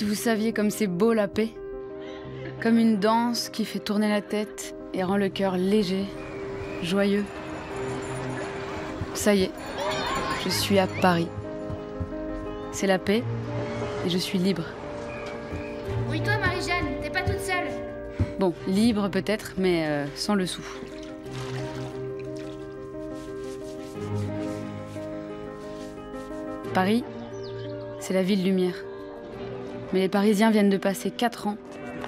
Si vous saviez comme c'est beau la paix, comme une danse qui fait tourner la tête et rend le cœur léger, joyeux. Ça y est, je suis à Paris. C'est la paix et je suis libre. Oui, toi, Marie-Jeanne, t'es pas toute seule. Bon, libre peut-être, mais sans le sou. Paris, c'est la ville lumière. Mais les Parisiens viennent de passer 4 ans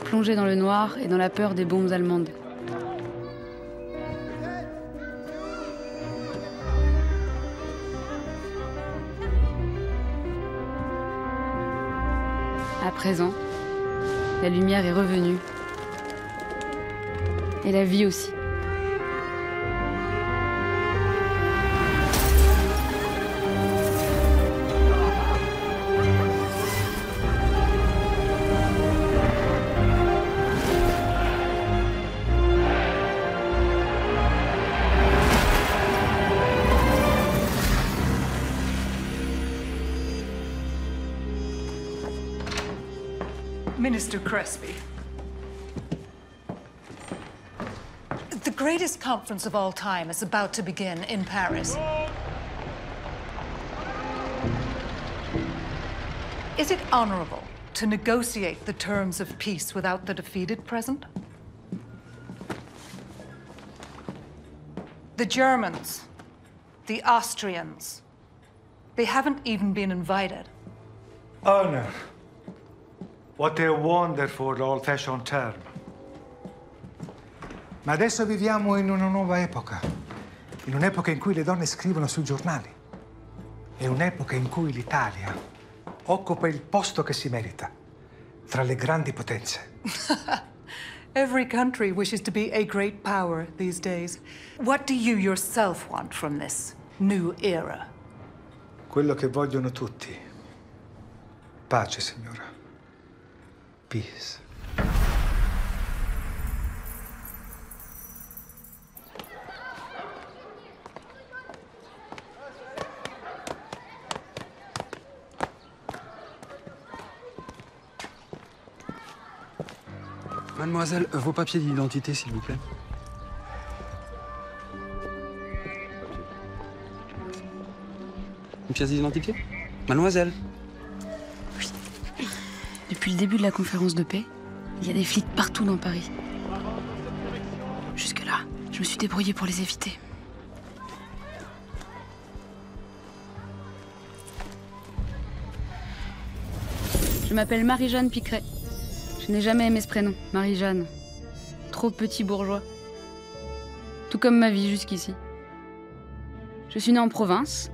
plongés dans le noir et dans la peur des bombes allemandes. À présent, la lumière est revenue. Et la vie aussi. Minister Crespi. The greatest conference of all time is about to begin in Paris. Is it honorable to negotiate the terms of peace without the defeated present? The Germans, the Austrians, they haven't even been invited. Honor. What a wonderful old-fashioned term. Ma adesso viviamo in una nuova epoca. In un'epoca in cui le donne scrivono sui giornali. È un'epoca in cui l'Italia occupa il posto che si merita tra le grandi potenze. Every country wishes to be a great power these days. What do you yourself want from this new era? Quello che vogliono tutti. Pace, signora. Peace. Mademoiselle, vos papiers d'identité, s'il vous plaît. Une pièce d'identité? Mademoiselle. Depuis le début de la conférence de paix, il y a des flics partout dans Paris. Jusque-là, je me suis débrouillée pour les éviter. Je m'appelle Marie-Jeanne Picret. Je n'ai jamais aimé ce prénom, Marie-Jeanne. Trop petit bourgeois. Tout comme ma vie jusqu'ici. Je suis née en province,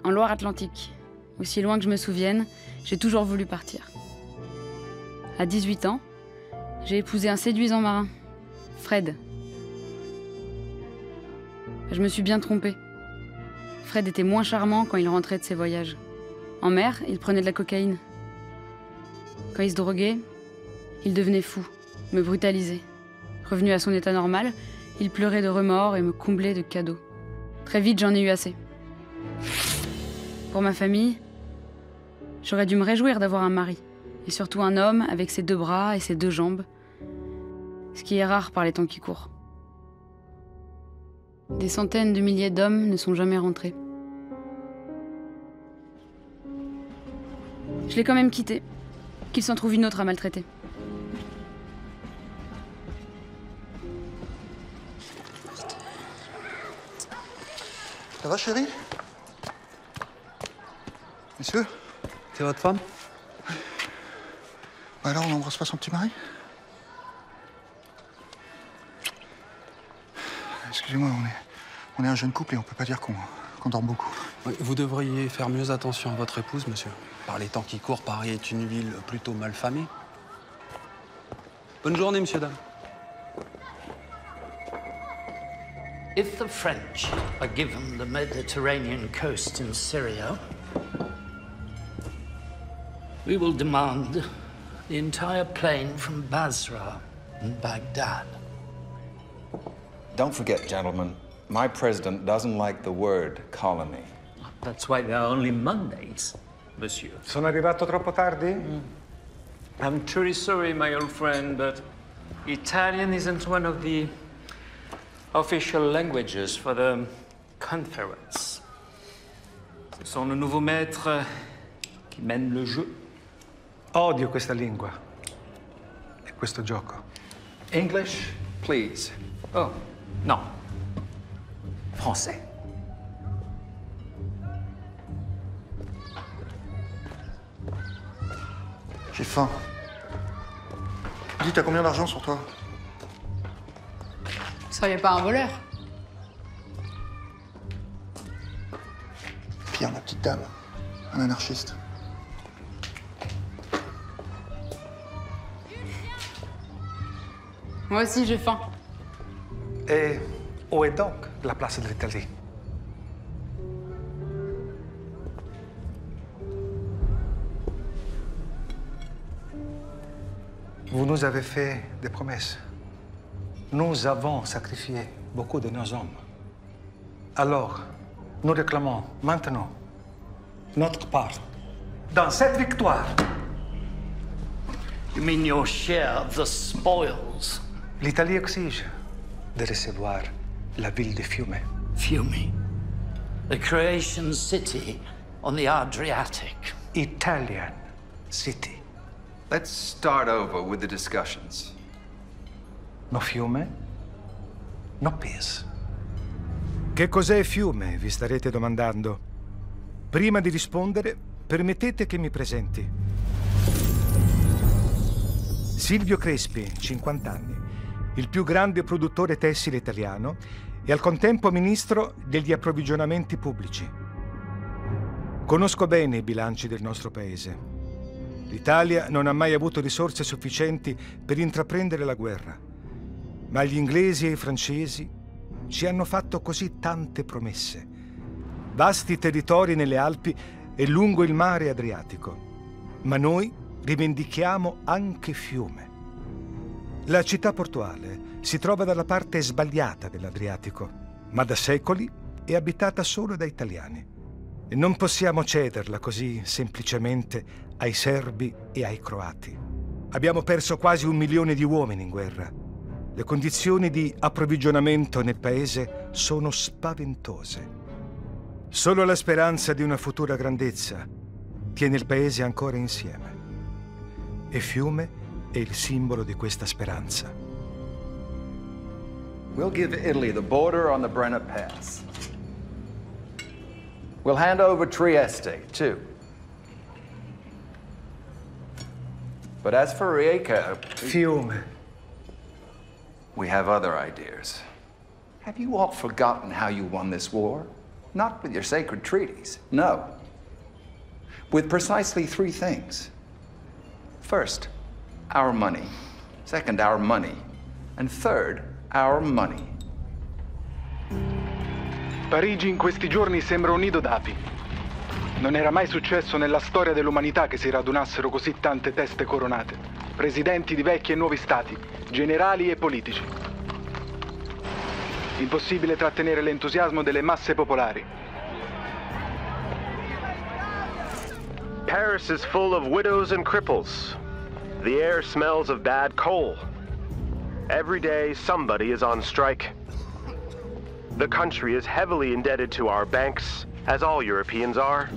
en Loire-Atlantique. Aussi loin que je me souvienne, j'ai toujours voulu partir. À 18 ans, j'ai épousé un séduisant marin, Fred. Je me suis bien trompée. Fred était moins charmant quand il rentrait de ses voyages. En mer, il prenait de la cocaïne. Quand il se droguait, il devenait fou, me brutalisait. Revenu à son état normal, il pleurait de remords et me comblait de cadeaux. Très vite, j'en ai eu assez. Pour ma famille, j'aurais dû me réjouir d'avoir un mari. Et surtout un homme avec ses 2 bras et ses 2 jambes. Ce qui est rare par les temps qui courent. Des centaines de milliers d'hommes ne sont jamais rentrés. Je l'ai quand même quitté. Qu'il s'en trouve une autre à maltraiter. Ça va, chérie? Monsieur? C'est votre femme? Bah alors, on n'embrasse pas son petit mari? Excusez-moi, on est un jeune couple et on peut pas dire qu'on dort beaucoup. Oui, vous devriez faire mieux attention à votre épouse, monsieur. Par les temps qui courent, Paris est une ville plutôt mal famée. Bonne journée, monsieur, dame. If the French are given the Mediterranean coast in Syria, we will demand the entire plain from Basra and Baghdad. Don't forget, gentlemen, my president doesn't like the word colony. That's why there are only Mondays, monsieur. Sono arrivato troppo tardi? I'm truly sorry, my old friend, but Italian isn't one of the official languages for the conference. Ce sont le nouveau maître qui mène le jeu. Odio questa lingua e questo gioco. English, please. Oh, non. Français. J'ai faim. Dis, t'as combien d'argent sur toi? Vous seriez pas un voleur? Pierre, la petite dame. Un anarchiste. Moi aussi, j'ai faim. Et où est donc la place de l'Italie? Vous nous avez fait des promesses. Nous avons sacrifié beaucoup de nos hommes. Alors, nous réclamons maintenant notre part dans cette victoire. You mean your share of the spoils? L'Italie exige de recevoir la ville de Fiume. Fiume. The Croatian city on the Adriatic. Italian city. Let's start over with the discussions. No Fiume, no peace. Che cos'è Fiume, vi starete domandando? Prima di rispondere, permettete che mi presenti. Silvio Crespi, 50 anni, il più grande produttore tessile italiano e al contempo ministro degli approvvigionamenti pubblici. Conosco bene i bilanci del nostro paese. L'Italia non ha mai avuto risorse sufficienti per intraprendere la guerra, ma gli inglesi e i francesi ci hanno fatto così tante promesse. Vasti territori nelle Alpi e lungo il mare Adriatico. Ma noi rivendichiamo anche Fiume. La città portuale si trova dalla parte sbagliata dell'Adriatico, ma da secoli è abitata solo da italiani. E non possiamo cederla così semplicemente ai serbi e ai croati. Abbiamo perso quasi 1 milione di uomini in guerra. Le condizioni di approvvigionamento nel paese sono spaventose. Solo la speranza di una futura grandezza tiene il paese ancora insieme. E Fiume è il simbolo di questa speranza. We'll give Italy the border on the Brenner Pass. We'll hand over Trieste, too. But as for Rijeka... Fiume. We have other ideas. Have you all forgotten how you won this war? Not with your sacred treaties, no. With precisely 3 things. First, our money. Second, our money. And third, our money. Parigi in questi giorni sembra un nido d'api. Non era mai successo nella storia dell'umanità che si radunassero così tante teste coronate. Presidenti di vecchi e nuovi stati, generali e politici. Impossibile trattenere l'entusiasmo delle masse popolari. Paris is full of widows and cripples. The air smells of bad coal. Every day, somebody is on strike. The country is heavily indebted to our banks, as all Europeans are.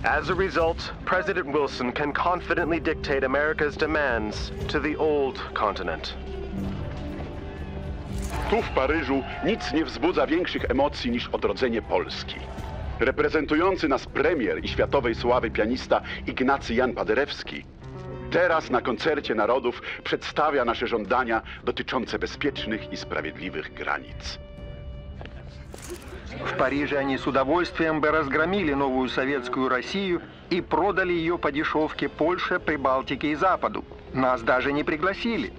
As a result, President Wilson can confidently dictate America's demands to the old continent. Tu w Paryżu nic nie wzbudza większych emocji niż odrodzenie Polski. Reprezentujący nas premier i światowej sławy pianista Ignacy Jan Paderewski teraz na koncercie narodów przedstawia nasze żądania dotyczące bezpiecznych i sprawiedliwych granic. В Париже они с удовольствием бы разгромили новую советскую Россию и продали ее по дешевке Польше, Прибалтике и Западу. Нас даже не пригласили.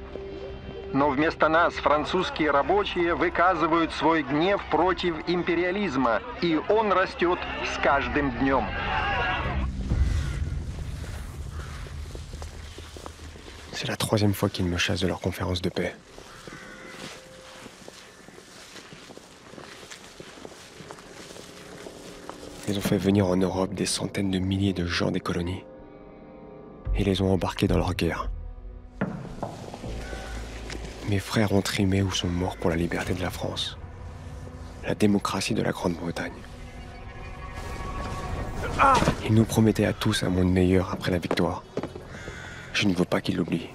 Но вместо нас французские рабочие выказывают свой гнев против империализма, и он растет с каждым днем. C'est la 3e fois qu'ils me chassent de leur conférence de paix. Ils ont fait venir en Europe des centaines de milliers de gens des colonies. et les ont embarqués dans leur guerre. Mes frères ont trimé ou sont morts pour la liberté de la France, la démocratie de la Grande-Bretagne. Ils nous promettaient à tous un monde meilleur après la victoire. Je ne veux pas qu'ils l'oublient.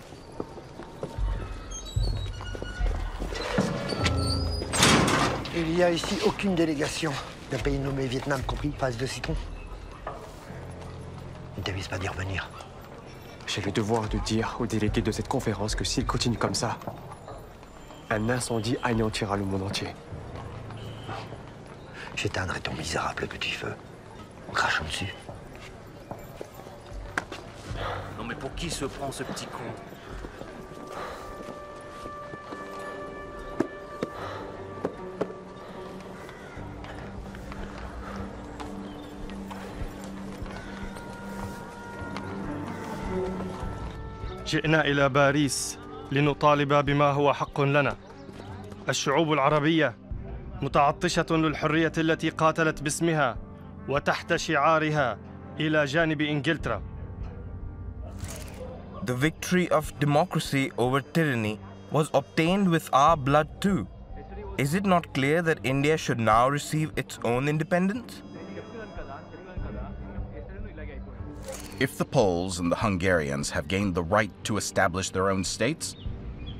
Il n'y a ici aucune délégation d'un pays nommé Vietnam, compris face de citron. Ils ne t'avisent pas d'y revenir. J'ai le devoir de dire aux délégués de cette conférence que s'ils continuent comme ça, un incendie anéantira le monde entier. J'éteindrai ton misérable petit feu en crachant dessus. Non mais pour qui se prend ce petit con? جئنا إلى باريس لنطالب بما هو حق لنا. الشعوب العربية متعطشة للحرية التي قاتلت باسمها وتحت شعارها إلى جانب إنجلترا. The victory of democracy over tyranny was obtained with our blood too. Is it not clear that India should now receive its own independence? If the Poles and the Hungarians have gained the right to establish their own states,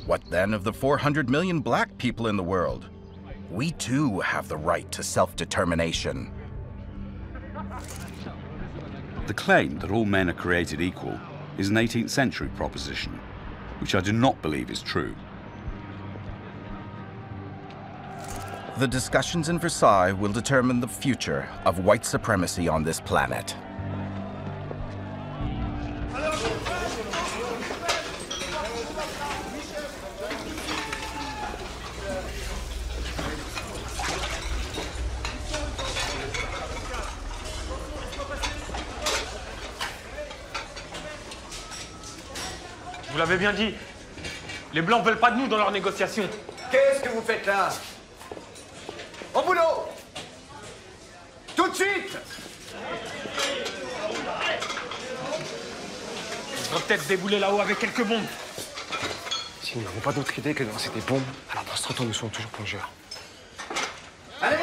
what then of the 400 million black people in the world? We too have the right to self-determination. The claim that all men are created equal is an 18th century proposition, which I do not believe is true. The discussions in Versailles will determine the future of white supremacy on this planet. Vous l'avez bien dit, les Blancs veulent pas de nous dans leurs négociations. Qu'est-ce que vous faites là? Au boulot! Tout de suite! On devrait peut-être débouler là-haut avec quelques bombes. S'ils n'avons pas d'autre idée que de lancer des bombes, alors dans ce temps, nous sommes toujours plongeurs. Allez,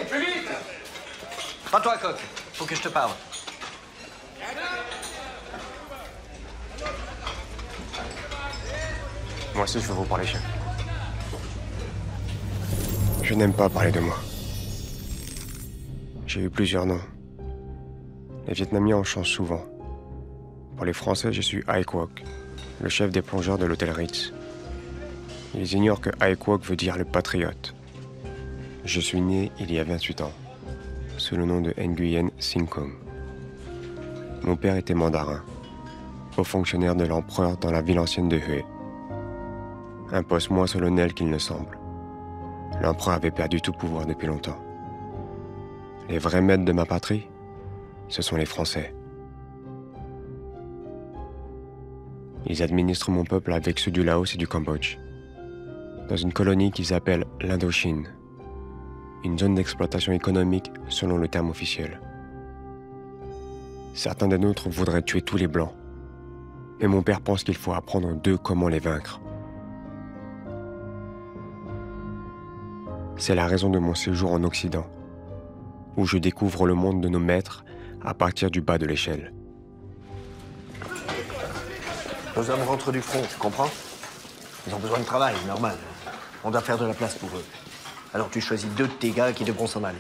plus vite! Prends-toi, coq. Faut que je te parle. Moi aussi, je veux vous parler, chef. Je n'aime pas parler de moi. J'ai eu plusieurs noms. Les Vietnamiens en changent souvent. Pour les Français, je suis Ai Quoc, le chef des plongeurs de l'hôtel Ritz. Ils ignorent que Ai Quoc veut dire le patriote. Je suis né il y a 28 ans, sous le nom de Nguyen Sinh Kum. Mon père était mandarin, haut fonctionnaire de l'empereur dans la ville ancienne de Hue. Un poste moins solennel qu'il ne semble. L'empereur avait perdu tout pouvoir depuis longtemps. Les vrais maîtres de ma patrie, ce sont les Français. Ils administrent mon peuple avec ceux du Laos et du Cambodge, dans une colonie qu'ils appellent l'Indochine, une zone d'exploitation économique selon le terme officiel. Certains des nôtres voudraient tuer tous les Blancs, mais mon père pense qu'il faut apprendre d'eux comment les vaincre. C'est la raison de mon séjour en Occident, où je découvre le monde de nos maîtres à partir du bas de l'échelle. Nos hommes rentrent du front, tu comprends? Ils ont besoin de travail, normal. On doit faire de la place pour eux. Alors tu choisis 2 de tes gars qui devront s'en aller.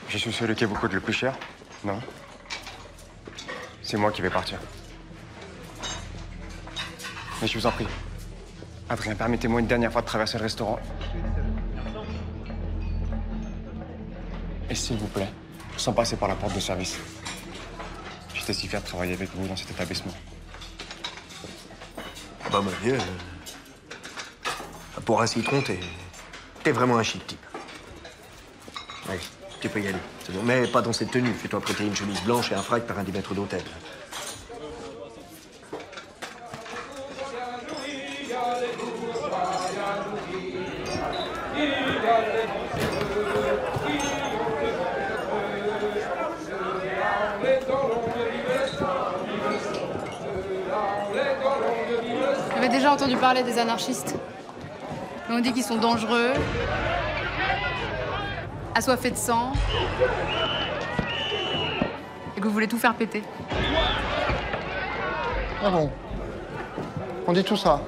Je suis celui qui vous coûte le plus cher, non? C'est moi qui vais partir. Mais je vous en prie. Adrien, permettez-moi une dernière fois de traverser le restaurant. Et s'il vous plaît, sans passer par la porte de service. J'étais si fier de travailler avec vous dans cet établissement. Bah, mon vieux, pour un citron, t'es vraiment un chic type. Allez, tu peux y aller, c'est bon. Mais pas dans cette tenue. Fais-toi prêter une chemise blanche et un frac par un des maîtres d'hôtel. avez déjà entendu parler des anarchistes. On dit qu'ils sont dangereux, assoiffés de sang, et que vous voulez tout faire péter. Ah bon? On dit tout ça.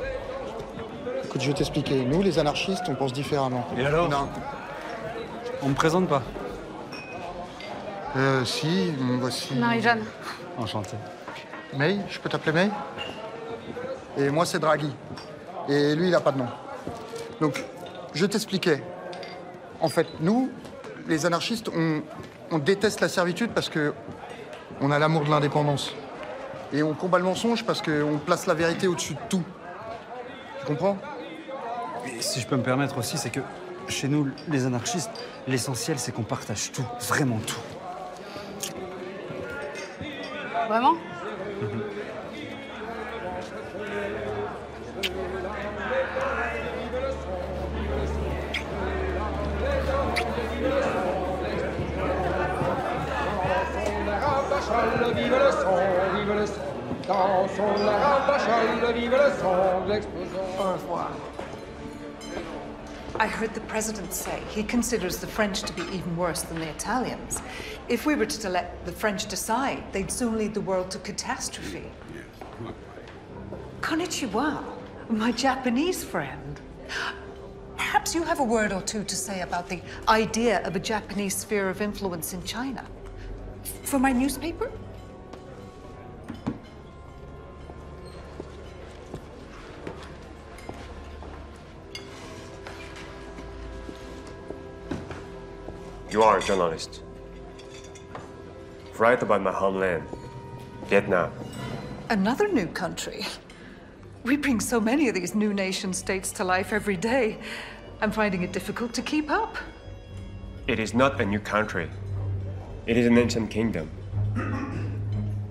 Écoute, je vais t'expliquer. Nous, les anarchistes, on pense différemment. Et alors? Non. On me présente pas? Si, voici... Marie-Jeanne. Enchanté. May, je peux t'appeler May? Et moi, c'est Draghi. Et lui, il a pas de nom. Donc, je t'expliquais. En fait, nous, les anarchistes, on déteste la servitude parce que on a l'amour de l'indépendance. Et on combat le mensonge parce qu'on place la vérité au-dessus de tout. Tu comprends? Et si je peux me permettre aussi, c'est que chez nous, les anarchistes, l'essentiel, c'est qu'on partage tout, vraiment tout. Vraiment? Vive le son, vive le son. Dansons la rabachole, vive le son, l'explosion. Au revoir. I heard the president say he considers the French to be even worse than the Italians. If we were to let the French decide, they'd soon lead the world to catastrophe. Konnichiwa, my Japanese friend. Perhaps you have a word or two to say about the idea of a Japanese sphere of influence in China. For my newspaper? You are a journalist. Write about my homeland, Vietnam. Another new country. We bring so many of these new nation-states to life every day. I'm finding it difficult to keep up. It is not a new country. It is an ancient kingdom.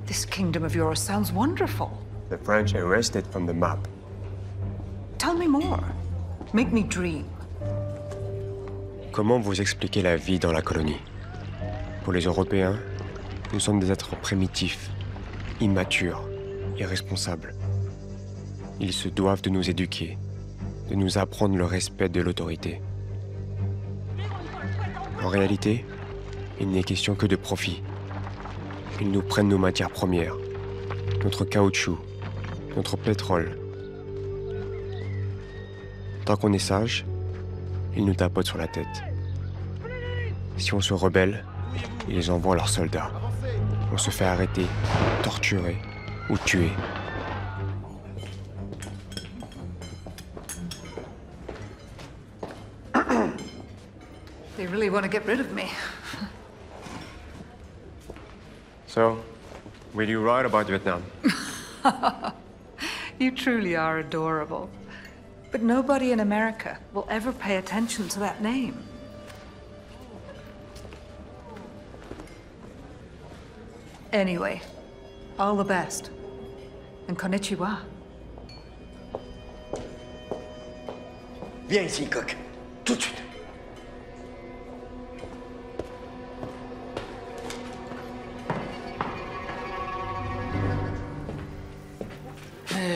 This kingdom of yours sounds wonderful. The French erased it from the map. Tell me more. Make me dream. Comment vous expliquer la vie dans la colonie? Pour les Européens, nous sommes des êtres primitifs, immatures, irresponsables. Ils se doivent de nous éduquer, de nous apprendre le respect de l'autorité. En réalité, il n'est question que de profit. Ils nous prennent nos matières premières, notre caoutchouc, notre pétrole. Tant qu'on est sage, ils nous tapotent sur la tête. Si on se rebelle, ils envoient leurs soldats. On se fait arrêter, torturer ou tuer. They really want to get rid of me. So, will you write about Vietnam? You truly are adorable. But nobody in America will ever pay attention to that name. Anyway, all the best. And konnichiwa. Viens ici, coq. Tout de suite.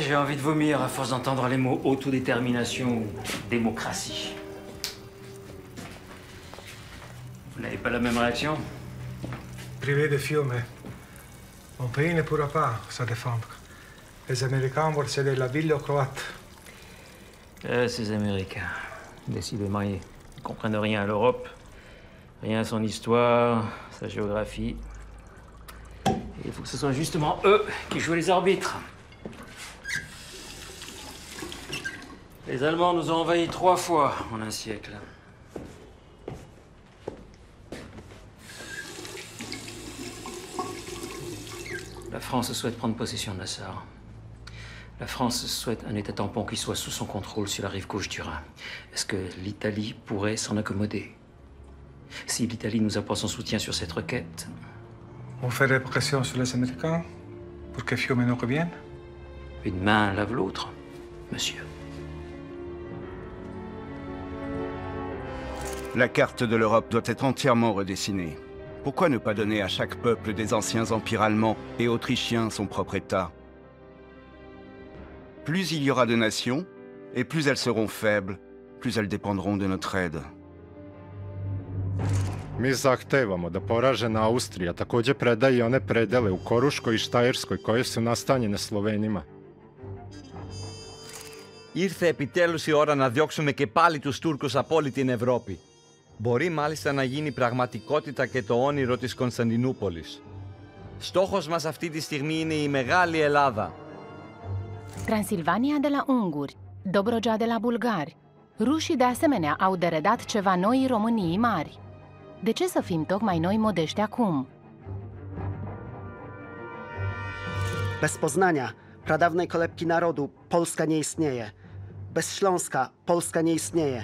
J'ai envie de vomir à force d'entendre les mots autodétermination ou démocratie. Vous n'avez pas la même réaction? Privé de fiume, mon pays ne pourra pas se défendre. Les Américains veulent céder la ville aux Croates. Ces Américains, décidément, ils ne comprennent rien à l'Europe, rien à son histoire, sa géographie. Et il faut que ce soit justement eux qui jouent les arbitres. Les Allemands nous ont envahis 3 fois en un siècle. La France souhaite prendre possession de la Sarre. La France souhaite un État tampon qui soit sous son contrôle sur la rive gauche du Rhin. Est-ce que l'Italie pourrait s'en accommoder? Si l'Italie nous apporte son soutien sur cette requête... Vous ferez pression sur les Américains pour que Fiume nous revienne? Une main lave l'autre, monsieur. La carte de l'Europe doit être entièrement redessinée. Pourquoi ne pas donner à chaque peuple des anciens empires allemands et autrichiens son propre État? plus il y aura de nations, et plus elles seront faibles, plus elles dépendront de notre aide. Mi zahtevamo da poražena Austrija također predaje i one predele u Koruškoj i Štajerskoj koje su nastanjene Slovenima. Ήρθε επιτέλους η ώρα να διώξουμε και πάλι τους Τούρκους από όλη την Ευρώπη. Μπορεί μάλιστα να γίνει πραγματικότητα και το όνειρο της Κωνσταντινούπολης. Στόχος μας αυτή τη στιγμή είναι η Μεγάλη Ελλάδα. Transilvania de la unguri, Dobrogea de la bulgari. Rușii de asemenea au deredat ceva noi României mari. De ce să fim tocmai noi modești acum? Bez Poznania, pradawnej kolebki narodu, Polska nie istnieje. Bez Śląska, Polska nie istnieje.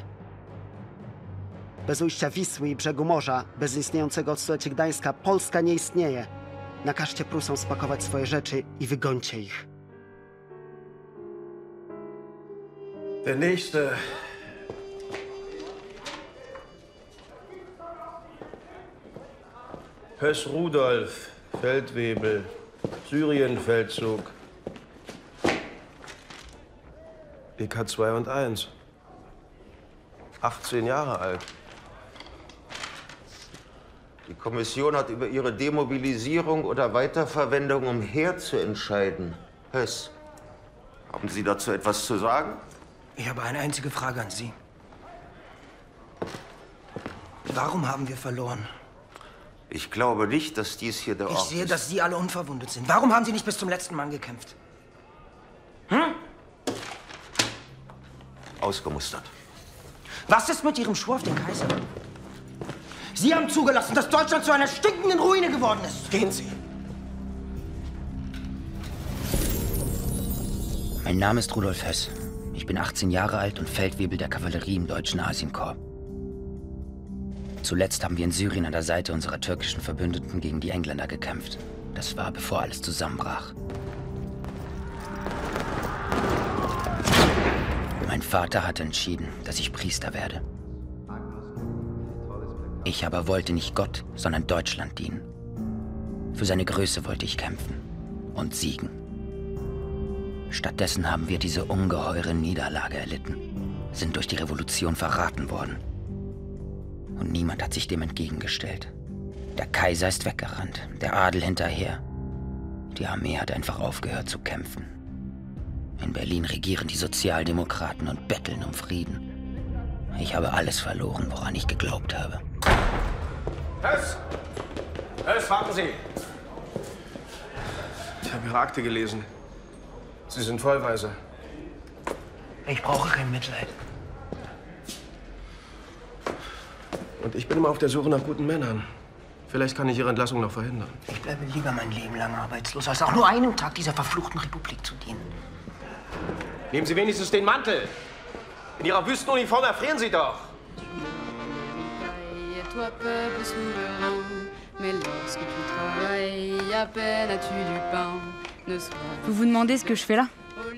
Bez ujścia Wisły i brzegu morza, bez istniejącego od stuleci Gdańska, Polska nie istnieje. Nakażcie Prusom spakować swoje rzeczy i wygońcie ich. Der nächste. Höss Rudolf, Feldwebel, Syrienfeldzug. EK 2 und 1. 18 Jahre alt. Die Kommission hat über ihre Demobilisierung oder Weiterverwendung um Heer zu entscheiden. Höss, haben Sie dazu etwas zu sagen? Ich habe eine einzige Frage an Sie. Warum haben wir verloren? Ich glaube nicht, dass dies hier der Ort ist. Ich sehe, dass Sie alle unverwundet sind. Warum haben Sie nicht bis zum letzten Mann gekämpft? Hm? Ausgemustert. Was ist mit Ihrem Schwur auf den Kaiser? Sie haben zugelassen, dass Deutschland zu einer stinkenden Ruine geworden ist. Gehen Sie. Mein Name ist Rudolf Höss. Ich bin 18 Jahre alt und Feldwebel der Kavallerie im Deutschen Asienkorps. Zuletzt haben wir in Syrien an der Seite unserer türkischen Verbündeten gegen die Engländer gekämpft. Das war, bevor alles zusammenbrach. Mein Vater hatte entschieden, dass ich Priester werde. Ich aber wollte nicht Gott, sondern Deutschland dienen. Für seine Größe wollte ich kämpfen und siegen. Stattdessen haben wir diese ungeheure Niederlage erlitten, sind durch die Revolution verraten worden. Und niemand hat sich dem entgegengestellt. Der Kaiser ist weggerannt, der Adel hinterher. Die Armee hat einfach aufgehört zu kämpfen. In Berlin regieren die Sozialdemokraten und betteln um Frieden. Ich habe alles verloren, woran ich geglaubt habe. Höss! Höss, warten Sie! Ich habe Ihre Akte gelesen. Sie sind Vollweise. Ich brauche kein Mitleid. Und ich bin immer auf der Suche nach guten Männern. Vielleicht kann ich Ihre Entlassung noch verhindern. Ich bleibe lieber mein Leben lang arbeitslos, als auch nur einen Tag dieser verfluchten Republik zu dienen. Nehmen Sie wenigstens den Mantel. In Ihrer Wüstenuniform erfrieren Sie doch. Vous vous demandez ce que je fais là?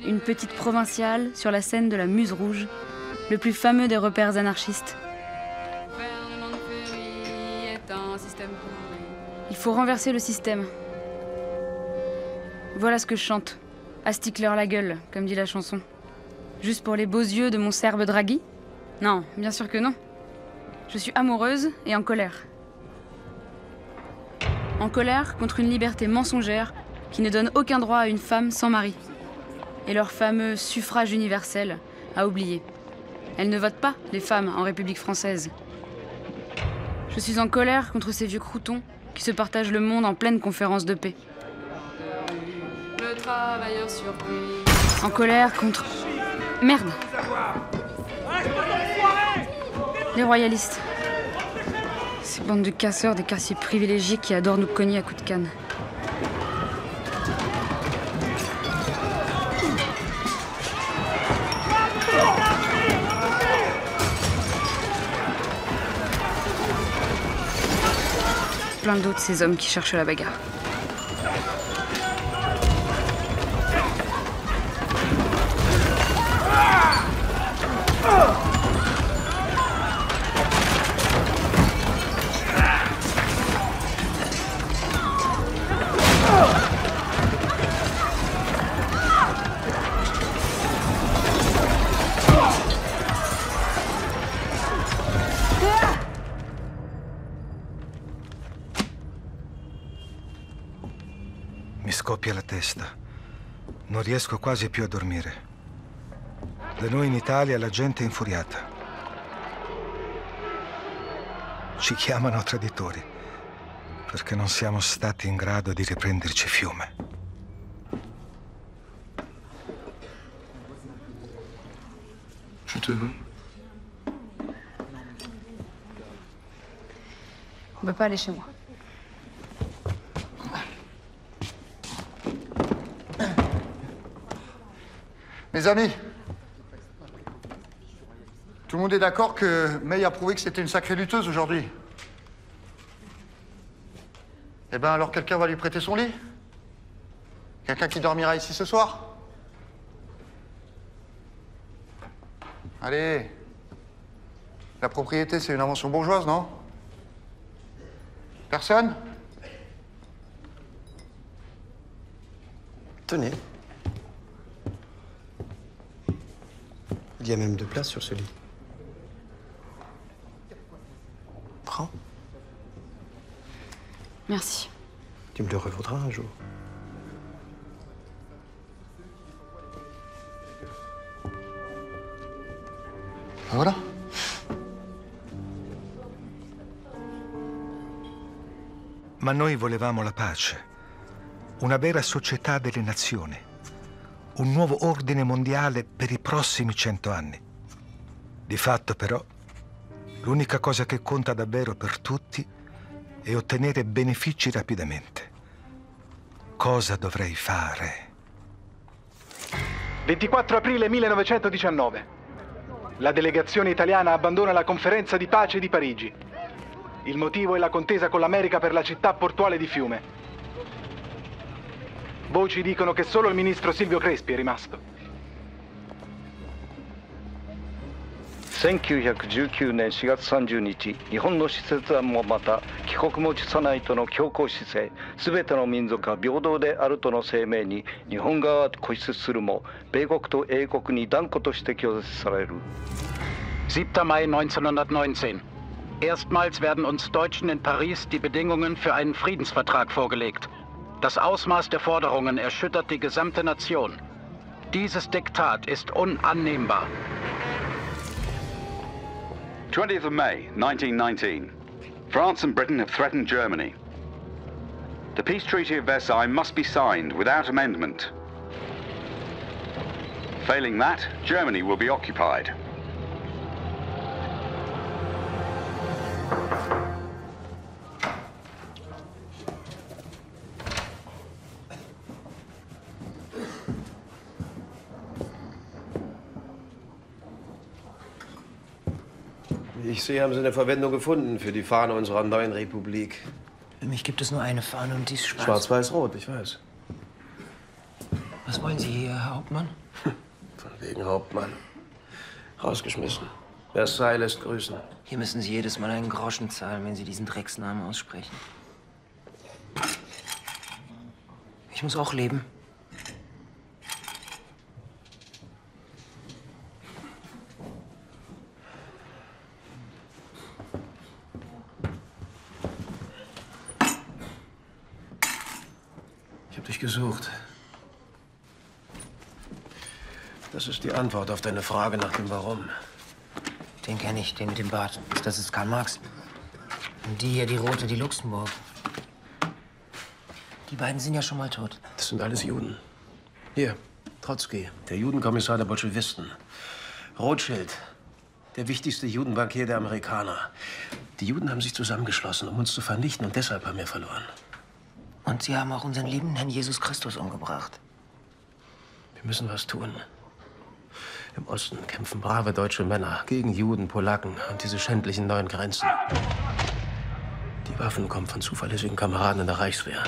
Une petite provinciale sur la scène de la Muse Rouge, le plus fameux des repères anarchistes. Il faut renverser le système. Voilà ce que je chante. À Stickler la gueule, comme dit la chanson. Juste pour les beaux yeux de mon Serbe Draghi? Non, bien sûr que non. Je suis amoureuse et en colère. En colère contre une liberté mensongère qui ne donne aucun droit à une femme sans mari. Et leur fameux suffrage universel à oublier. Elles ne votent pas, les femmes, en République française. Je suis en colère contre ces vieux croutons qui se partagent le monde en pleine conférence de paix. Le travailleur surpris. En colère contre... Merde! Les royalistes. Ces bandes de casseurs des quartiers privilégiés qui adorent nous cogner à coups de canne. Plein d'autres, ces hommes qui cherchent la bagarre. scoppia la testa. Non riesco quasi più a dormire. Da noi in Italia la gente è infuriata. Ci chiamano traditori perché non siamo stati in grado di riprenderci fiume. Je te veux. On peut pas aller chez moi. Mes amis, tout le monde est d'accord que May a prouvé que c'était une sacrée lutteuse aujourd'hui. Eh ben alors quelqu'un va lui prêter son lit? Quelqu'un qui dormira ici ce soir? Allez. La propriété, c'est une invention bourgeoise, non? Personne? Tenez. Il y a même 2 places sur ce lit. Prends. Merci. Tu me le revaudras un jour. Voilà. Ma noi volevamo la pace, una vera società delle nazioni, un nuovo ordine mondiale per i prossimi 100 anni. Di fatto, però, l'unica cosa che conta davvero per tutti è ottenere benefici rapidamente. Cosa dovrei fare? 24 aprile 1919. La delegazione italiana abbandona la conferenza di pace di Parigi. Il motivo è la contesa con l'America per la città portuale di Fiume. Voci dicono che solo il ministro Silvio Crespi è rimasto. 1919年4月30日、日本の使節団もまた帰国も辞さないとの強硬姿勢、すべての民族が平等であるとの声明に日本側は固執するも、米国と英国に断固として拒絶される。7. Mai 1919. Erstmals werden uns Deutschen in Paris die Bedingungen für einen Friedensvertrag vorgelegt. Das Ausmaß der Forderungen erschüttert die gesamte Nation. Dieses Diktat ist unannehmbar. 20th of May, 1919. France and Britain have threatened Germany. The peace treaty of Versailles must be signed without amendment. Failing that, Germany will be occupied. Ich sehe, haben Sie eine Verwendung gefunden für die Fahne unserer neuen Republik. Für mich gibt es nur eine Fahne und die ist schwarz. Schwarz-Weiß-Rot, ich weiß. Was wollen Sie hier, Herr Hauptmann? Von wegen Hauptmann. Rausgeschmissen. Versailles lässt grüßen. Hier müssen Sie jedes Mal einen Groschen zahlen, wenn Sie diesen Drecksnamen aussprechen. Ich muss auch leben. Ich habe dich gesucht. Das ist die Antwort auf deine Frage nach dem Warum. Den kenne ich, den mit dem Bart. Das ist Karl Marx. Und die hier, die Rote, die Luxemburg. Die beiden sind ja schon mal tot. Das sind alles Juden. Hier, Trotzki, der Judenkommissar der Bolschewisten. Rothschild, der wichtigste Judenbankier der Amerikaner. Die Juden haben sich zusammengeschlossen, um uns zu vernichten, und deshalb haben wir verloren. Und Sie haben auch unseren lieben Herrn Jesus Christus umgebracht. Wir müssen was tun. Im Osten kämpfen brave deutsche Männer gegen Juden, Polacken und diese schändlichen neuen Grenzen. Die Waffen kommen von zuverlässigen Kameraden in der Reichswehr.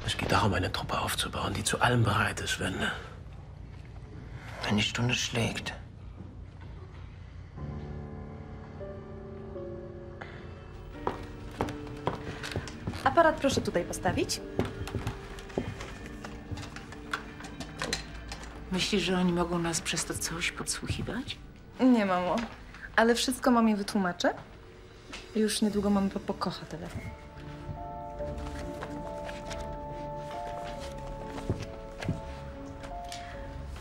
Es geht darum, eine Truppe aufzubauen, die zu allem bereit ist, wenn die Stunde schlägt. Aparat proszę tutaj postawić. Myślisz, że oni mogą nas przez to coś podsłuchiwać? Nie, mamo. Ale wszystko mamie wytłumaczę. Już niedługo mama pokocha telefon.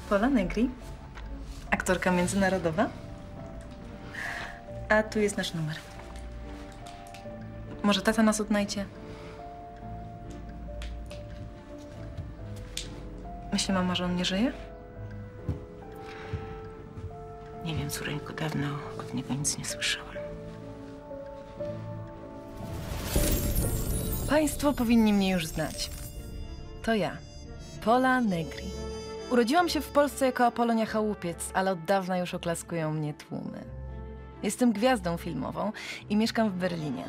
Pola Negri, aktorka międzynarodowa. A tu jest nasz numer. Może tata nas odnajdzie? Myśli mama, że on nie żyje? Nie wiem, córeńko, dawno od niego nic nie słyszałam. Państwo powinni mnie już znać. To ja, Pola Negri. Urodziłam się w Polsce jako Apolonia Chałupiec, ale od dawna już oklaskują mnie tłumy. Jestem gwiazdą filmową i mieszkam w Berlinie.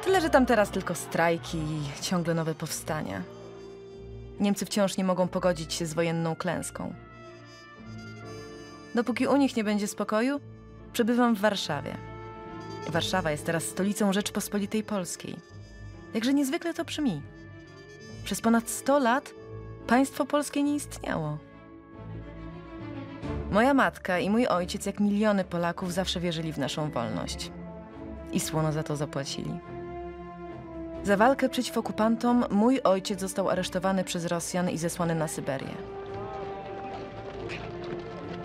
Tyle, że tam teraz tylko strajki i ciągle nowe powstania. Niemcy wciąż nie mogą pogodzić się z wojenną klęską. Dopóki u nich nie będzie spokoju, przebywam w Warszawie. Warszawa jest teraz stolicą Rzeczpospolitej Polskiej. Jakże niezwykle to brzmi. Przez ponad 100 lat państwo polskie nie istniało. Moja matka i mój ojciec, jak miliony Polaków, zawsze wierzyli w naszą wolność. I słono za to zapłacili. Za walkę przeciw okupantom mój ojciec został aresztowany przez Rosjan i zesłany na Syberię.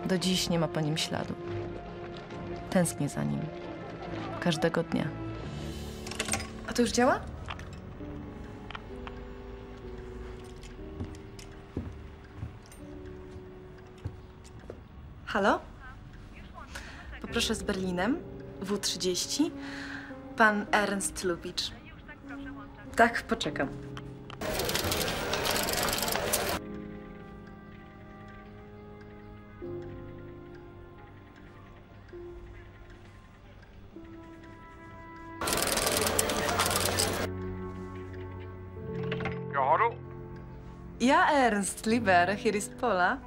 Do dziś nie ma po nim śladu. Tęsknię za nim. Każdego dnia. A to już działa? Halo? Poproszę z Berlinem, W30, pan Ernst Lubitsch. Tak, poczekam. Ja, hallo? Ja, Ernst, lieber, hier ist Pola.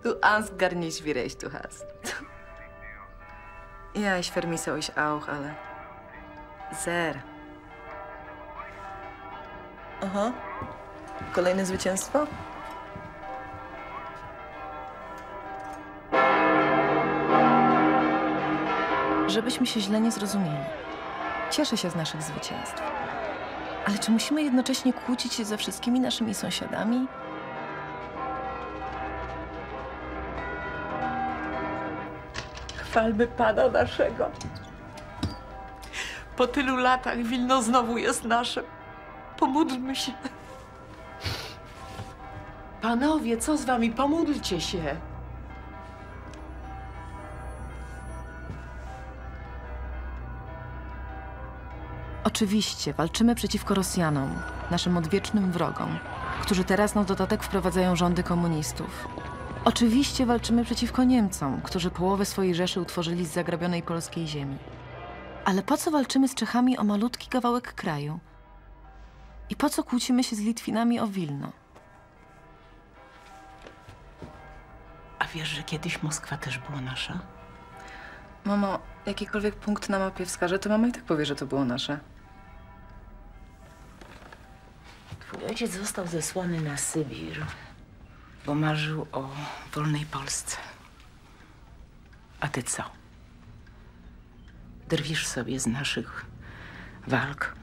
Du ahnst gar nicht, wie recht du hast. Ja, ich vermisse euch auch, ale sehr. Aha. Kolejne zwycięstwo? Żebyśmy się źle nie zrozumieli. Cieszę się z naszych zwycięstw. Ale czy musimy jednocześnie kłócić się ze wszystkimi naszymi sąsiadami? Chwalmy Pana naszego. Po tylu latach Wilno znowu jest nasze. Pomódlmy się. Panowie, co z wami? Pomódlcie się. Oczywiście, walczymy przeciwko Rosjanom, naszym odwiecznym wrogom, którzy teraz na dodatek wprowadzają rządy komunistów. Oczywiście walczymy przeciwko Niemcom, którzy połowę swojej Rzeszy utworzyli z zagrabionej polskiej ziemi. Ale po co walczymy z Czechami o malutki kawałek kraju? I po co kłócimy się z Litwinami o Wilno? A wiesz, że kiedyś Moskwa też była nasza? Mamo, jakikolwiek punkt na mapie wskaże, to mama i tak powie, że to było nasze. Twój ojciec został zesłany na Sybir, bo marzył o wolnej Polsce. A ty co? Drwisz sobie z naszych walk,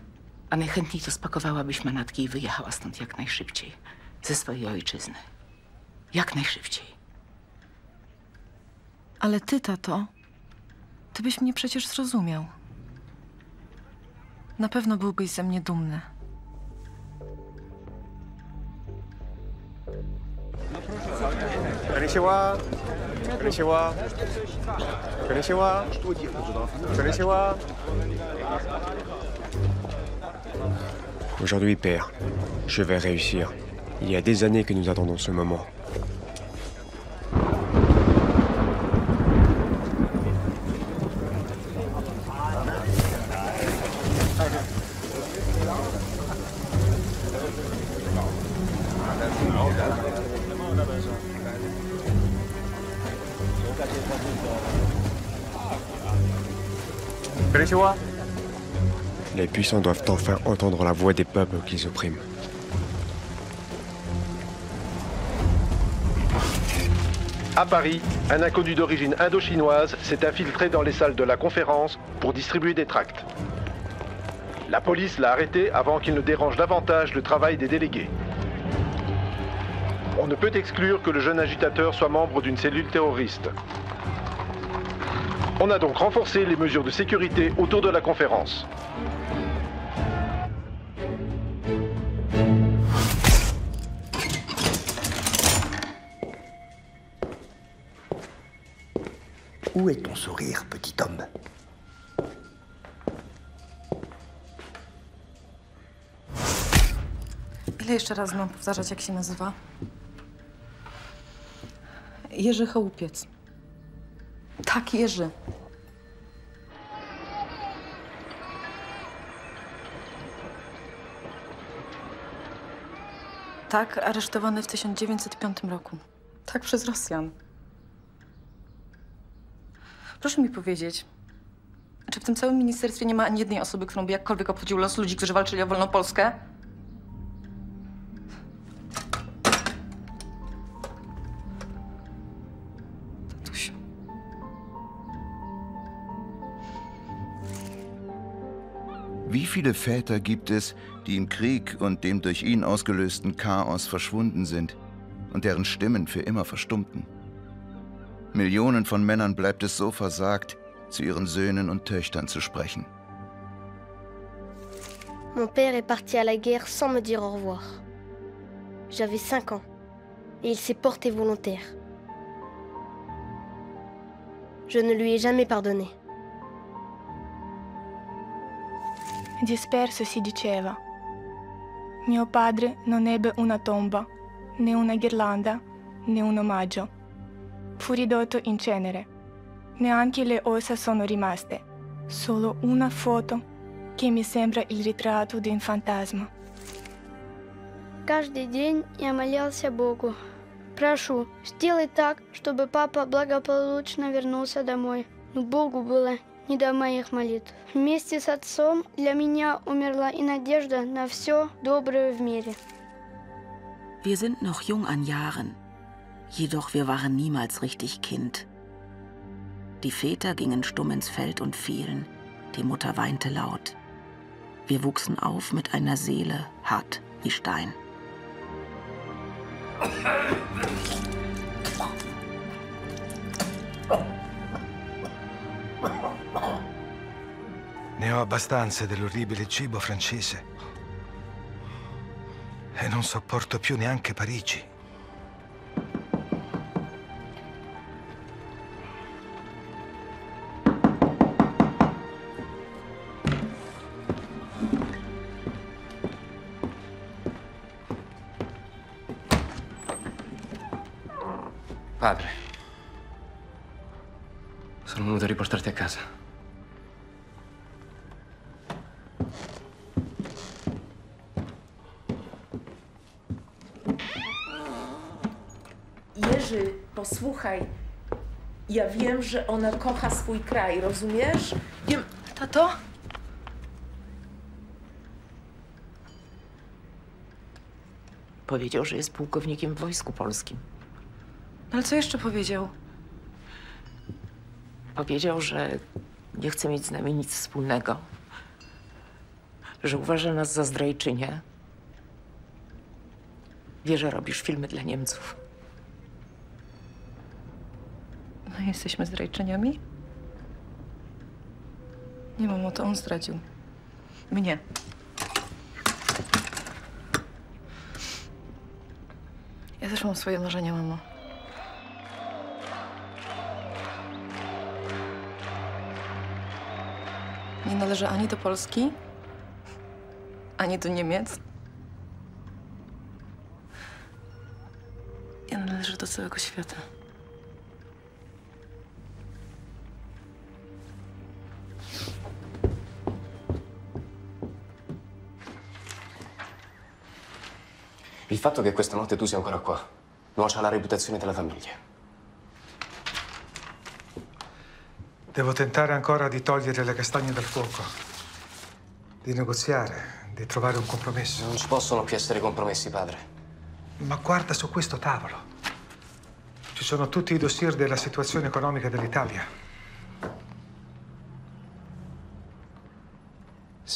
a najchętniej to spakowałabyś manatki i wyjechała stąd jak najszybciej. Ze swojej ojczyzny. Jak najszybciej. Ale ty, tato, ty byś mnie przecież zrozumiał. Na pewno byłbyś ze mnie dumny. Konnichiwa. Konnichiwa. Konnichiwa. Konnichiwa. Aujourd'hui, père, je vais réussir. Il y a des années que nous attendons ce moment. Les puissants doivent enfin entendre la voix des peuples qu'ils oppriment. À Paris, un inconnu d'origine indo-chinoise s'est infiltré dans les salles de la conférence pour distribuer des tracts. La police l'a arrêté avant qu'il ne dérange davantage le travail des délégués. On ne peut exclure que le jeune agitateur soit membre d'une cellule terroriste. On a donc renforcé les mesures de sécurité autour de la conférence. Où est ton sourire, petit homme? Ile jeszcze razy mam powtarzać, jak się nazywa? Jerzy Chałupiec. Tak, Jerzy. Tak, aresztowany w 1905 roku. Tak, przez Rosjan. Proszę mi powiedzieć, czy w tym całym ministerstwie nie ma ani jednej osoby, którą by jakkolwiek obchodził los ludzi, którzy walczyli o wolną Polskę? Tatusiu. Wie viele Väter gibt es, die im Krieg und dem durch ihn ausgelösten Chaos verschwunden sind und deren Stimmen für immer verstummten? Millionen von Männern bleibt es so versagt, zu ihren Söhnen und Töchtern zu sprechen. Mon père est parti à la guerre sans me dire au revoir. J'avais 5 ans et il s'est porté volontaire. Je ne lui ai jamais pardonné. Disperso si diceva. Mio padre non ebbe una tomba, né una ghirlanda, né un omaggio. Fu ridotto in cenere. Neanche le ossa sono rimaste. Solo una foto che mi sembra il ritratto di un fantasma. Каждый день я молился Богу. Прошу, сделай так, чтобы папа благополучно вернулся домой. Но Богу было не до моих молитв. Вместе с отцом для меня умерла и надежда на все доброе в мире. Wir sind noch jung an Jahren. Jedoch wir waren niemals richtig Kind. Die Väter gingen stumm ins Feld und fielen. Die Mutter weinte laut. Wir wuchsen auf mit einer Seele, hart wie Stein. Ne ho abbastanza dell'orribile cibo francese. E non sopporto più neanche Parigi. Padre, sono venuto a riportarti a casa. Jerzy, posłuchaj. Ja wiem, że ona kocha swój kraj, rozumiesz? Wiem... Tato? Powiedział, że jest pułkownikiem w Wojsku Polskim. Ale co jeszcze powiedział? Powiedział, że nie chce mieć z nami nic wspólnego. Że uważa nas za zdrajczynię. Wie, że robisz filmy dla Niemców. No, jesteśmy zdrajczyniami? Nie, mamo, to on zdradził. Mnie. Ja też mam swoje marzenia, mamo. Nie należę ani do Polski, ani do Niemiec. Ja należę do całego świata. Il fatto che questa notte tu sia ancora qua nuoce alla reputazione della famiglia. Devo tentare ancora di togliere le castagne dal fuoco, di negoziare, di trovare un compromesso. Non ci possono più essere compromessi, padre. Ma guarda su questo tavolo. Ci sono tutti i dossier della situazione economica dell'Italia.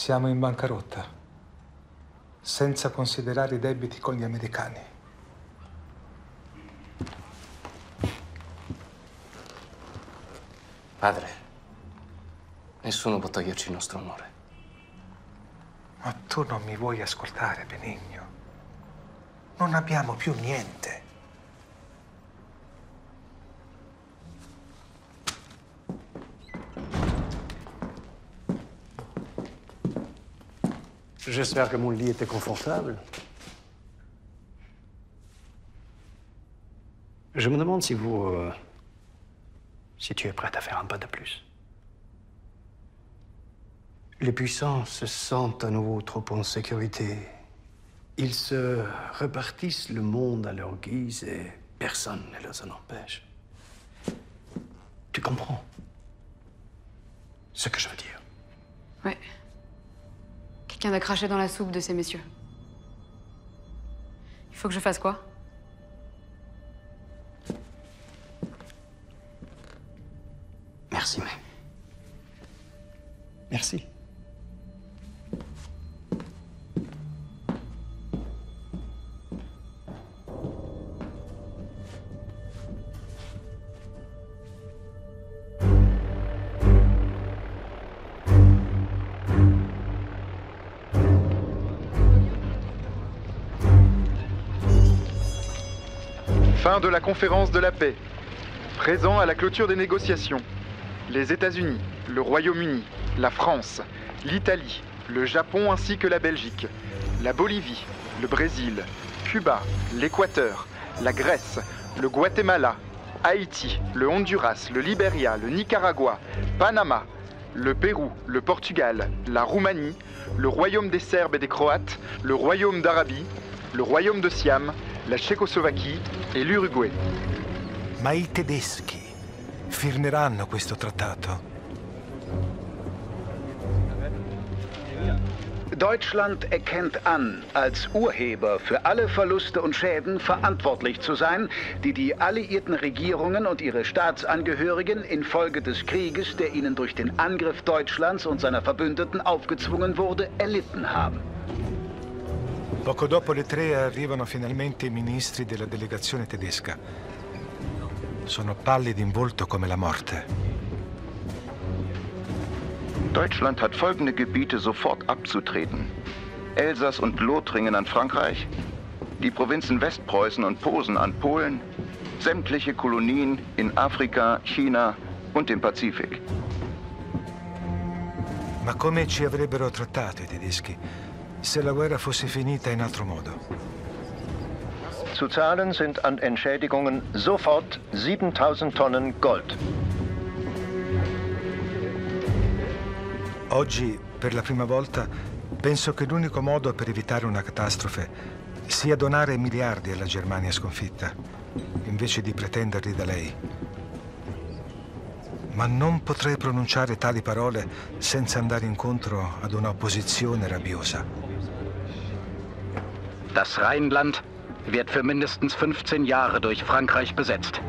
Siamo in bancarotta, senza considerare i debiti con gli americani. Padre, nessuno può toglierci il nostro onore. Ma tu non mi vuoi ascoltare, Benigno. Non abbiamo più niente. J'espère que mon lit était confortable. Je me demande si si tu es prête à faire un pas de plus. Les puissants se sentent à nouveau trop en sécurité. Ils se répartissent le monde à leur guise et personne ne les en empêche. Tu comprends ce que je veux dire? Ouais. Quelqu'un a craché dans la soupe de ces messieurs. Il faut que je fasse quoi? Merci, mais... Merci. Fin de la conférence de la paix. Présent à la clôture des négociations. Les États-Unis, le Royaume-Uni, la France, l'Italie, le Japon ainsi que la Belgique, la Bolivie, le Brésil, Cuba, l'Équateur, la Grèce, le Guatemala, Haïti, le Honduras, le Libéria, le Nicaragua, Panama, le Pérou, le Portugal, la Roumanie, le Royaume des Serbes et des Croates, le Royaume d'Arabie, le Royaume de Siam, la Tchécoslovaquie et l'Uruguay. Ma i tedeschi firmeranno questo trattato? Deutschland erkennt an, als Urheber für alle Verluste und Schäden verantwortlich zu sein, die die alliierten Regierungen und ihre Staatsangehörigen infolge des Krieges, der ihnen durch den Angriff Deutschlands und seiner Verbündeten aufgezwungen wurde, erlitten haben. Poco dopo le 3 arrivano finalmente i ministri della delegazione tedesca. Sono pallidi in volto come la morte. Deutschland hat folgende Gebiete sofort abzutreten. Elsass und Lothringen an Frankreich, die Provinzen Westpreußen und Posen an Polen, sämtliche Kolonien in Afrika, China und dem Pazifik. Ma come ci avrebbero trattato i tedeschi se la guerra fosse finita in altro modo? Zu zahlen sind an Entschädigungen sofort 7000 Tonnen Gold. Oggi, per la prima volta, penso che l'unico modo per evitare una catastrofe sia donare miliardi alla Germania sconfitta, invece di pretenderli da lei. Ma non potrei pronunciare tali parole senza andare incontro ad una opposizione rabbiosa. Das Rheinland wird für mindestens 15 Jahre durch Frankreich besetzt.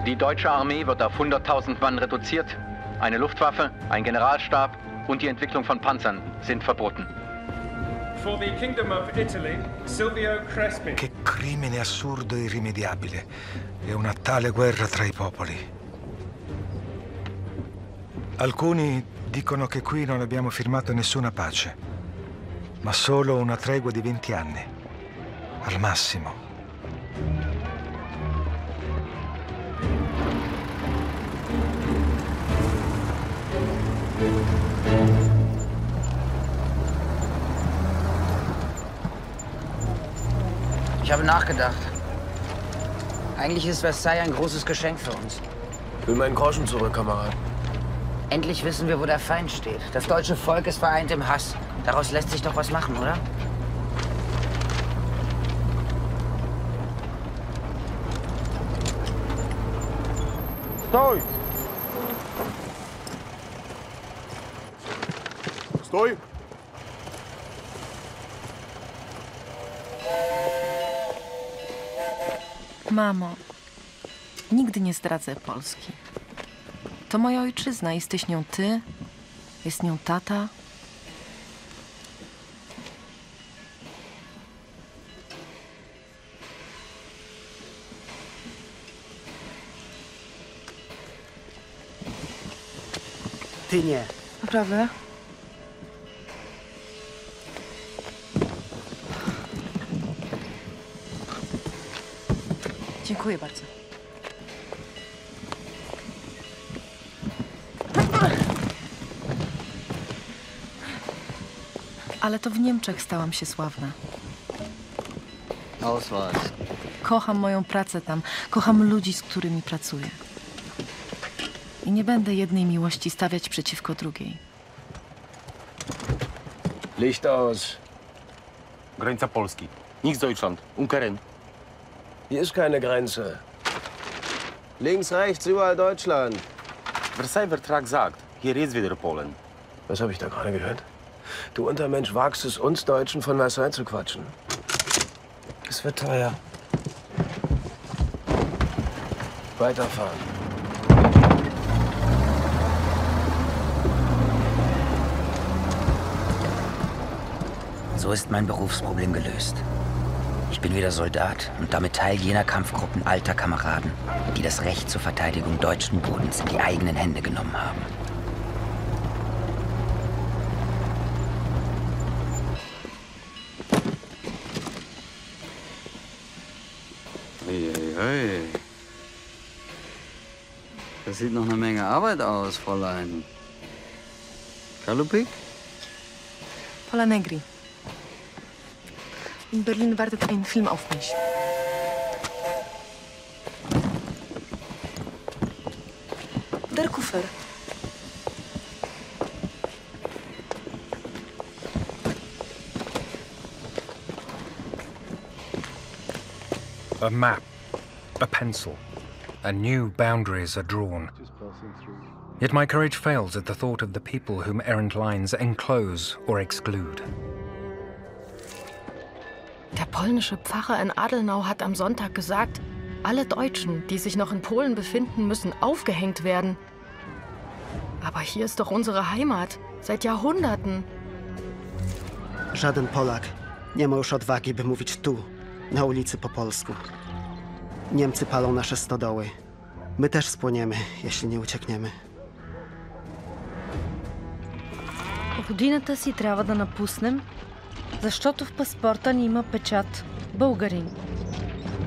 Die deutsche Armee wird auf 100.000 Mann reduziert. Eine Luftwaffe, ein Generalstab und die Entwicklung von Panzern sind verboten. For the Kingdom of Italy, Silvio Crespi. Che crimine assurdo e irrimediabile è una tale guerra tra i popoli. Alcuni dicono che qui non abbiamo firmato nessuna pace, ma solo una tregua di 20 anni, al massimo. Ich habe nachgedacht. Eigentlich ist Versailles ein großes Geschenk für uns. Will meinen Groschen zurück, Kamerad. Endlich wissen wir, wo der Feind steht. Das deutsche Volk ist vereint im Hass. Daraus lässt sich doch was machen, oder? Stój! Stój! Mamo, nigdy nie zdradzę Polski. To moja ojczyzna, jesteś nią ty Jest nią tata. Ty nie. Naprawdę? Dziękuję bardzo. Ale to w Niemczech stałam się sławna. Ausweis. Kocham moją pracę tam. Kocham ludzi, z którymi pracuję. I nie będę jednej miłości stawiać przeciwko drugiej. Licht aus. Granica Polski. Nichts Deutschland. Ungarn. Hier ist keine Grenze. Links, rechts, überall Deutschland. Versailles Vertrag sagt, hier ist wieder Polen. Was habe ich da gerade gehört? Du Untermensch, wagst es uns Deutschen von Versailles zu quatschen? Es wird teuer. Weiterfahren. So ist mein Berufsproblem gelöst. Ich bin wieder Soldat und damit Teil jener Kampfgruppen alter Kameraden, die das Recht zur Verteidigung deutschen Bodens in die eigenen Hände genommen haben. Hey. Das sieht noch eine Menge Arbeit aus, Fräulein. Kalupik? Pola Negri. In Berlin wartet ein Film auf mich. Der Kuffer. A map, a pencil, and new boundaries are drawn. Yet my courage fails at the thought of the people whom errant lines enclose or exclude. Der polnische Pfarrer in Adelnau hat am Sonntag gesagt, alle Deutschen, die sich noch in Polen befinden, müssen aufgehängt werden. Aber hier ist doch unsere Heimat, seit Jahrhunderten. Żaden Polak nie ma już odwagi, by mówić tu, na ulicy po polsku. Niemcy palą nasze stodoły. My też spłoniemy, jeśli nie uciekniemy. Родината си трябва да напуснем, защото в паспорта ни има печат българин.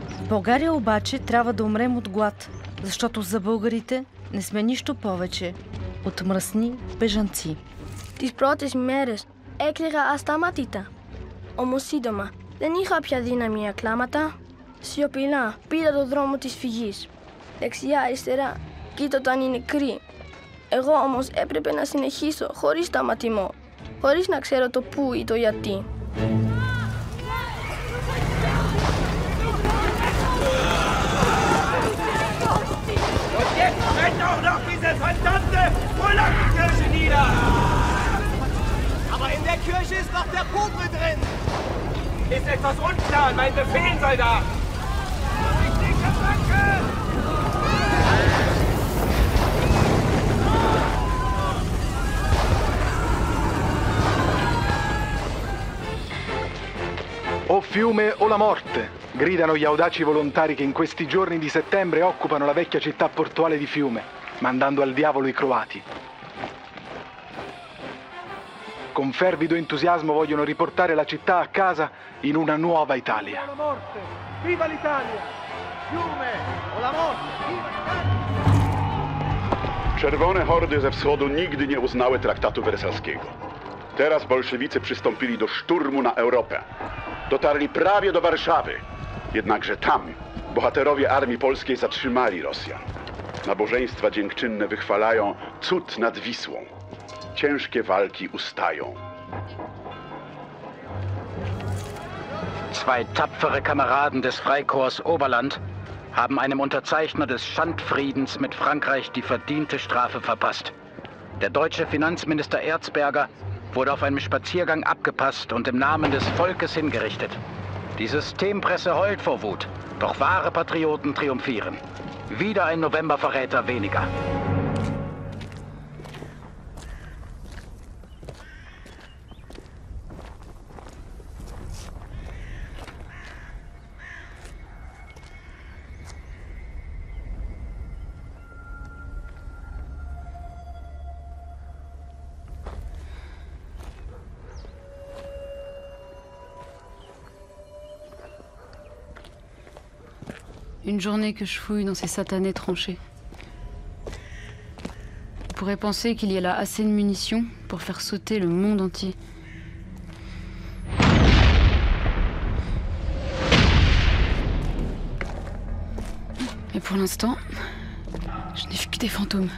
В България обаче трябва да умрем от глад, защото за българите не сме нищо повече от мръсни бежанци. Τις πρώτες μέρες έκλαιγα ασταμάτητα. Όμως σύντομα δεν είχα πια δύναμη κλάματα. Σιωπηλά πήρα το δρόμο της φυγής. Δεξιά-αριστερά κοίτωταν οι νεκροί. Εγώ όμως έπρεπε να συνεχίσω χωρίς σταματημό, χωρίς να ξέρω το πού ή το γιατί. Und jetzt brennt auch noch diese verdammte Polackenkirche nieder! Aber in der Kirche ist noch der Pupel drin! Ist etwas unklar, mein Befehl, Soldat! Richtige Backe! O fiume o la morte, gridano gli audaci volontari che in questi giorni di settembre occupano la vecchia città portuale di Fiume, mandando al diavolo i croati. Con fervido entusiasmo vogliono riportare la città a casa in una nuova Italia. O la morte! Viva l'Italia! Fiume o la morte! Viva l'Italia! Czerwone hordy ze wschodu nigdy nie uznały traktatu wersalskiego. Teraz bolszewicy przystąpili do szturmu na Europę. Dotarli prawie do Warszawy. Jednakże tam bohaterowie Armii Polskiej zatrzymali Rosjan. Nabożeństwa dziękczynne wychwalają cud nad Wisłą. Ciężkie walki ustają. Zwei tapfere Kameraden des Freikorps Oberland haben einem Unterzeichner des Schandfriedens mit Frankreich die verdiente Strafe verpasst. Der deutsche Finanzminister Erzberger wurde auf einem Spaziergang abgepasst und im Namen des Volkes hingerichtet. Die Systempresse heult vor Wut, doch wahre Patrioten triumphieren. Wieder ein Novemberverräter weniger. Une journée que je fouille dans ces satanés tranchées. On pourrait penser qu'il y a là assez de munitions pour faire sauter le monde entier. Mais pour l'instant, je n'ai vu que des fantômes.